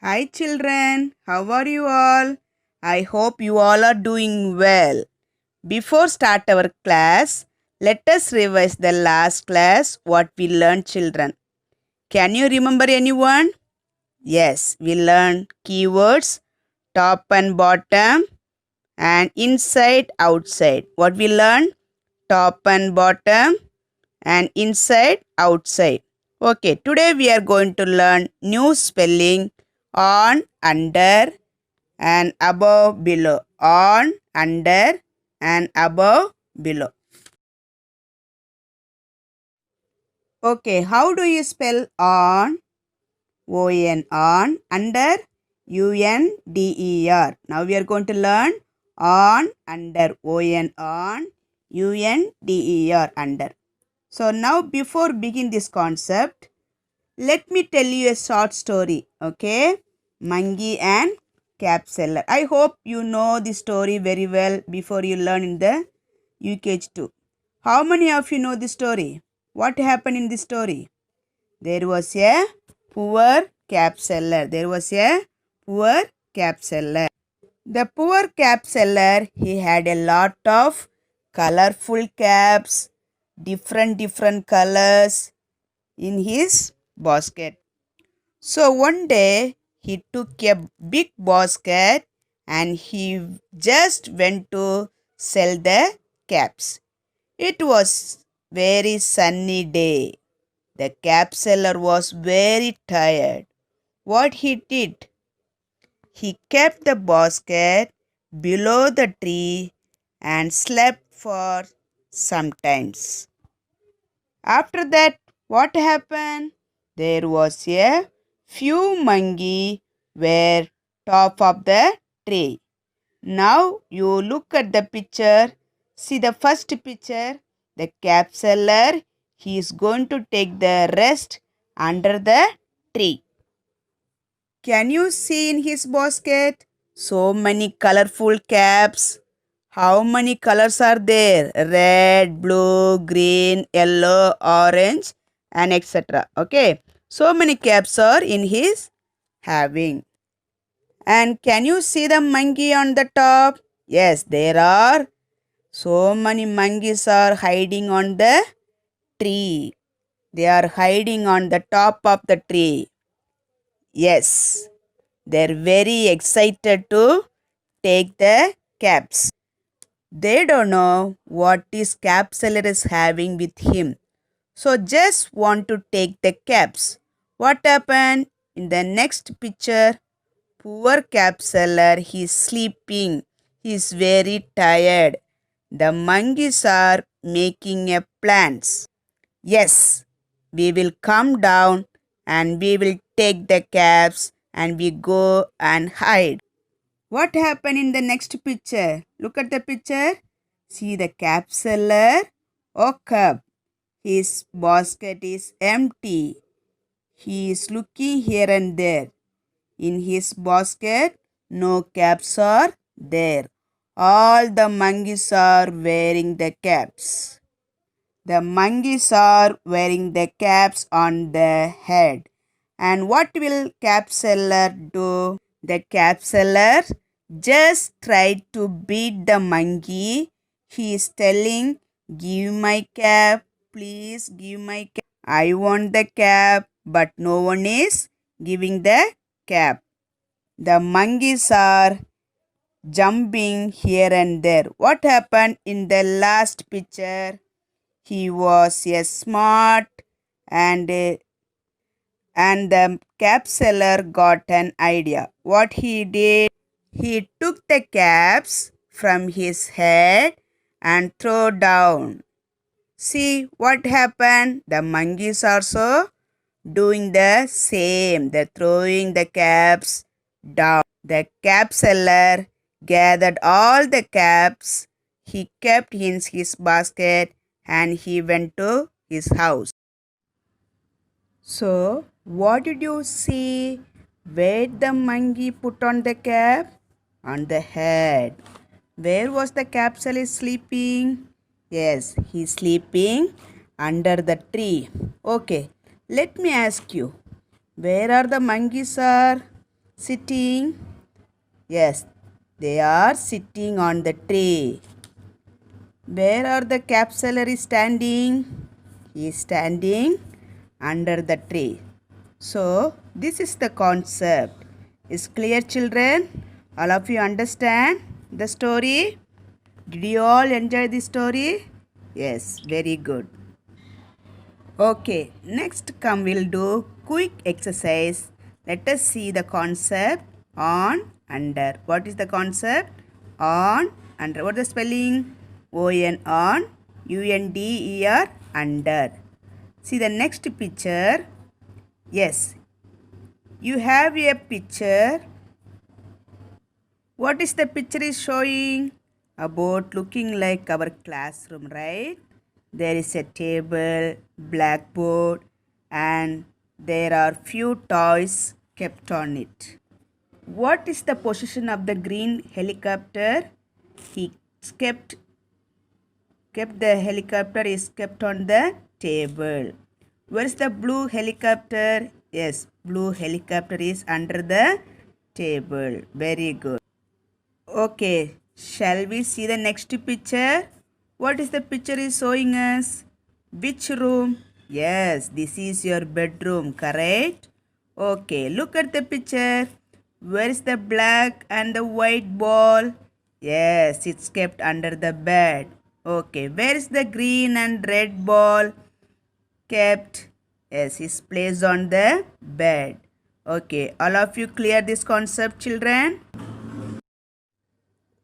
Hi children, how are you all? I hope you all are doing well. Before start our class, let us revise the last class what we learned children. Can you remember anyone? Yes, we learned keywords top and bottom and inside outside. What we learned? Top and bottom and inside outside. Okay, today we are going to learn new spelling on, under and above, below. On, under and above, below. Okay, how do you spell on? O-N, on. Under, U-N-D-E-R. Now we are going to learn on, under. O-N, on. U-N-D-E-R, under. So now before begin this concept, let me tell you a short story, okay? Monkey and cap seller. I hope you know the story very well before you learn in the UKG 2. How many of you know the story? What happened in the story? There was a poor cap seller. There was a poor cap seller. The poor cap seller, he had a lot of colorful caps, different colors in his basket. So one day he took a big basket and he just went to sell the caps. It was very sunny day. The cap seller was very tired. What he did? He kept the basket below the tree and slept for some times. After that, what happened? There was a few monkey were top of the tree. Now you look at the picture. See the first picture. The cap seller, he is going to take the rest under the tree. Can you see in his basket? So many colorful caps. How many colors are there? Red, blue, green, yellow, orange and etc. Okay. So many caps are in his having. And can you see the monkey on the top? Yes, there are. So many monkeys are hiding on the tree. They are hiding on the top of the tree. Yes, they're very excited to take the caps. They don't know what this cap seller is having with him. So just want to take the caps. What happened? In the next picture, poor cap seller, he's sleeping. He's very tired. The monkeys are making a plans. Yes, we will come down and we will take the caps and we go and hide. What happened in the next picture? Look at the picture. See the cap seller woke up. His basket is empty. He is looking here and there. In his basket, no caps are there. All the monkeys are wearing the caps. The monkeys are wearing the caps on the head. And what will cap seller do? The cap seller just tried to beat the monkey. He is telling, give my cap, please give my cap. I want the cap, but no one is giving the cap. The monkeys are jumping here and there. What happened in the last picture? He was a smart and the cap seller got an idea. What he did, he took the caps from his head and threw down. See what happened? The monkeys also doing the same. They're throwing the caps down. The cap seller gathered all the caps. He kept in his basket and he went to his house. So, what did you see? Where the monkey put on the cap? On the head. Where was the cap seller sleeping? Yes, he's sleeping under the tree. Okay, let me ask you. Where are the monkeys are? Sitting. Yes, they are sitting on the tree. Where are the capsulary standing? He is standing under the tree. So, this is the concept. Is clear, children? All of you understand the story? Did you all enjoy the story? Yes, very good. Okay, next come we'll do quick exercise. Let us see the concept on, under. What is the concept? On, under. What is the spelling? O-N, on, U-N-D-E-R, under. See the next picture. Yes, you have a picture. What is the picture is showing? About looking like our classroom, right? There is a table, blackboard, and there are few toys kept on it. What is the position of the green helicopter? He kept the helicopter is kept on the table. Where is the blue helicopter? Yes, blue helicopter is under the table. Very good. Okay, shall we see the next picture? What is the picture is showing us? Which room? Yes, this is your bedroom, correct? Okay, look at the picture. Where is the black and the white ball? Yes, it's kept under the bed. Okay, where is the green and red ball? Kept. Yes, it's placed on the bed. Okay, all of you clear this concept, children?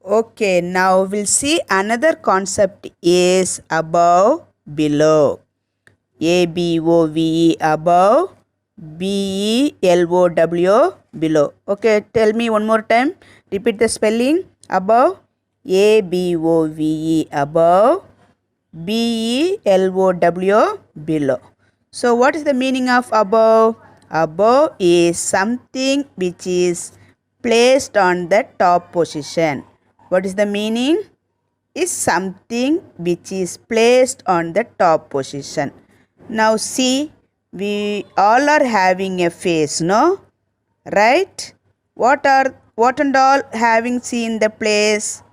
Okay, now we'll see another concept is above, below. A-B-O-V-E, above, B-E-L-O-W, below. Okay, tell me one more time. Repeat the spelling. Above, A-B-O-V-E, above, B-E-L-O-W, below. So what is the meaning of above? Above is something which is placed on the top position. What is the meaning? Is something which is placed on the top position. Now see, we all are having a face, no? Right? What and all having seen the place?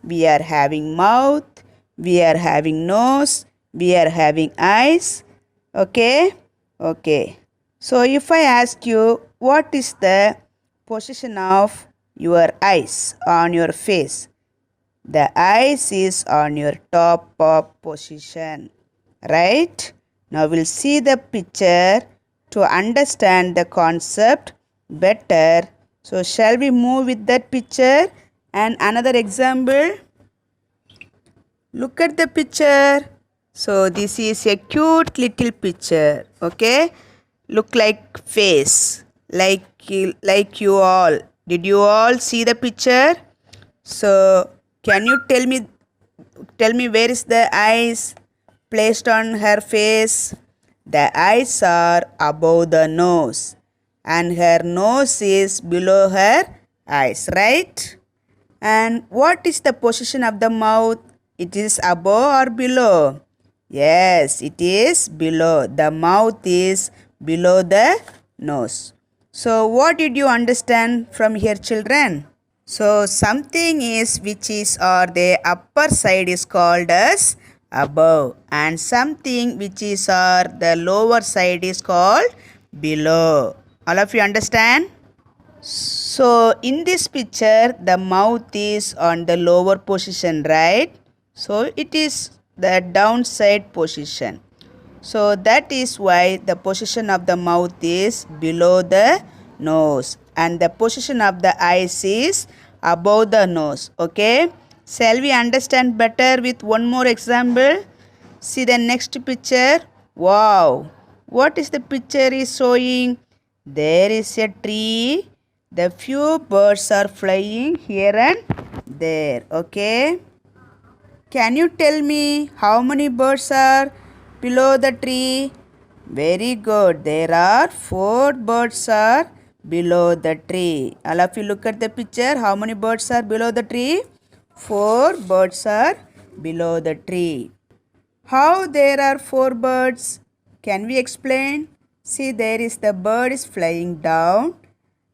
We are having mouth, we are having nose, we are having eyes. Okay? Okay. So if I ask you, what is the position of your eyes on your face? The eyes is on your top of position. Right? Now we'll see the picture to understand the concept better. So shall we move with that picture? And another example. Look at the picture. So this is a cute little picture. Okay? Look like face. Like you all. Did you all see the picture? So can you tell me where is the eyes placed on her face? The eyes are above the nose and her nose is below her eyes, right? And what is the position of the mouth? It is above or below? Yes, it is below. The mouth is below the nose. So what did you understand from here, children? So something is which is or the upper side is called as above and something which is or the lower side is called below. All of you understand? So in this picture the mouth is on the lower position, right? So it is the downside position. So that is why the position of the mouth is below the nose and the position of the eyes is above the nose. Okay, shall we understand better with one more example? See the next picture. Wow, what is the picture is showing? There is a tree. The few birds are flying here and there. Okay, can you tell me how many birds are below the tree? Very good. There are 4 birds are below the tree. All of you look at the picture. How many birds are below the tree? 4 birds are below the tree. How there are 4 birds? Can we explain? See, there is the bird is flying down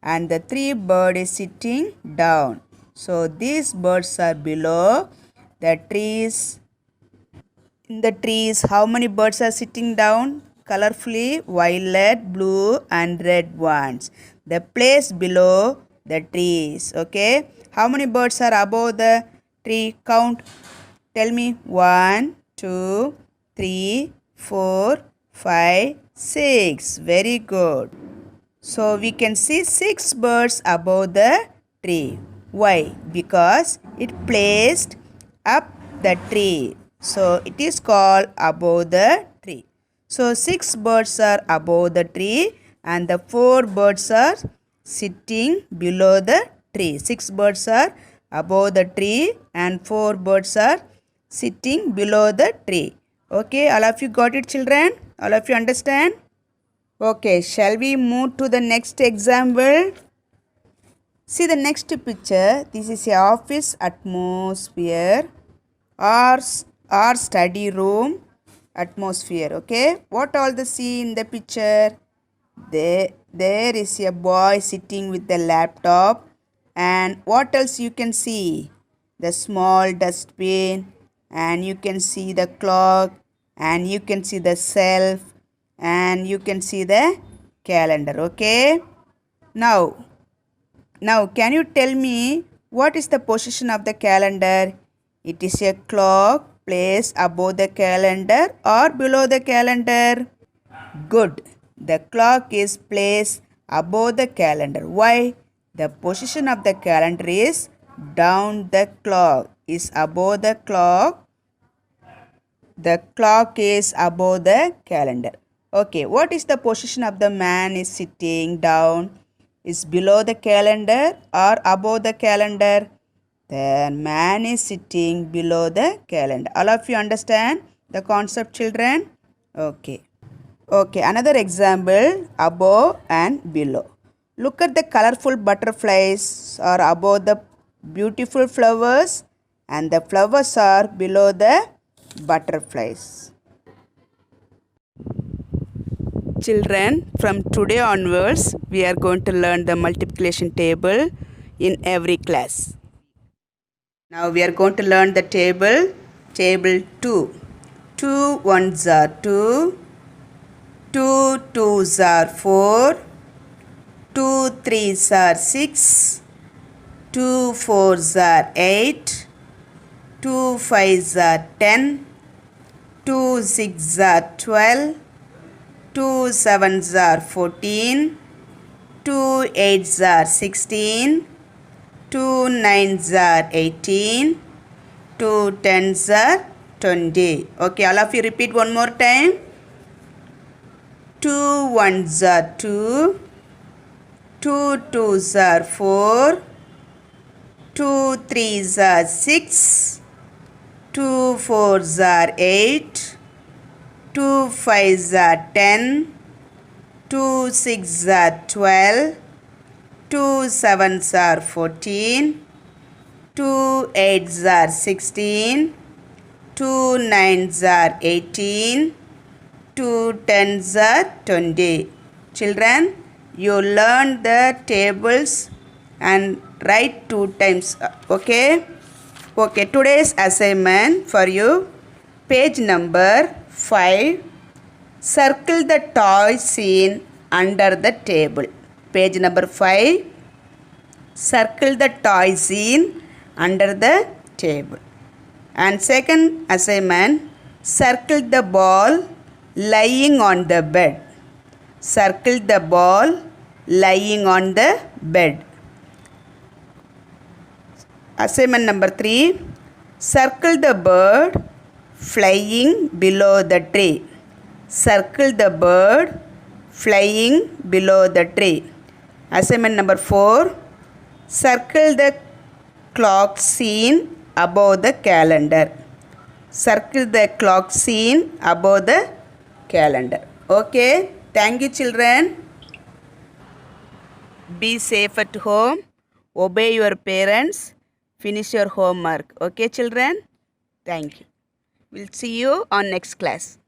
and the 3 bird is sitting down. So these birds are below the trees. In the trees, how many birds are sitting down? Colorfully violet, blue and red ones. The place below the trees. Okay. How many birds are above the tree? Count. Tell me. 1, 2, 3, 4, 5, 6. Very good. So we can see 6 birds above the tree. Why? Because it placed up the tree. So it is called above the tree. So 6 birds are above the tree and the 4 birds are sitting below the tree. 6 birds are above the tree and 4 birds are sitting below the tree. Okay, all of you got it, children? All of you understand? Okay, shall we move to the next example? See the next picture. This is a office atmosphere or study room atmosphere. Okay, what all the see in the picture? There is a boy sitting with the laptop, and what else you can see? The small dustbin, and you can see the clock, and you can see the shelf, and you can see the calendar. Okay, now can you tell me what is the position of the calendar? It is a clock placed above the calendar or below the calendar? Good. The clock is placed above the calendar. Why? The position of the calendar is down. The clock is above the clock. The clock is above the calendar. Okay, what is the position of the man is sitting down? Is below the calendar or above the calendar? The man is sitting below the calendar. All of you understand the concept, children? Okay. Okay, another example, above and below. Look at the colorful butterflies are above the beautiful flowers and the flowers are below the butterflies. Children, from today onwards, we are going to learn the multiplication table in every class. Now we are going to learn the table. Table 2. 2 ones are 2. 2 twos are 4. 2 threes are 6. 2 fours are 8. 2 fives are 10. 2 sixes are 12. 2 sevens are 14. 2 eights are 16. 2 nines are 18. 2 tens are 20. Okay, all of you repeat one more time. 2 ones are 2. 2 twos are 4. 2 threes are 6. 2 fours are 8. 2 fives are 10. 2 sixes are 12. 2 sevens are 14. 2 eights are 16. 2 nines are 18. 2 tens are 20. Children, you learn the tables and write 2 times. Okay? Okay, today's assignment for you. Page number 5. Circle the toy scene under the table. Page number 5. Circle the toy scene under the table. And second assignment, circle the ball lying on the bed. Circle the ball lying on the bed. Assignment number 3, circle the bird flying below the tree. Circle the bird flying below the tree. Assignment number 4, circle the clock scene above the calendar. Circle the clock scene above the calendar. Okay, thank you, children. Be safe at home. Obey your parents. Finish your homework. Okay, children? Thank you. We'll see you on next class.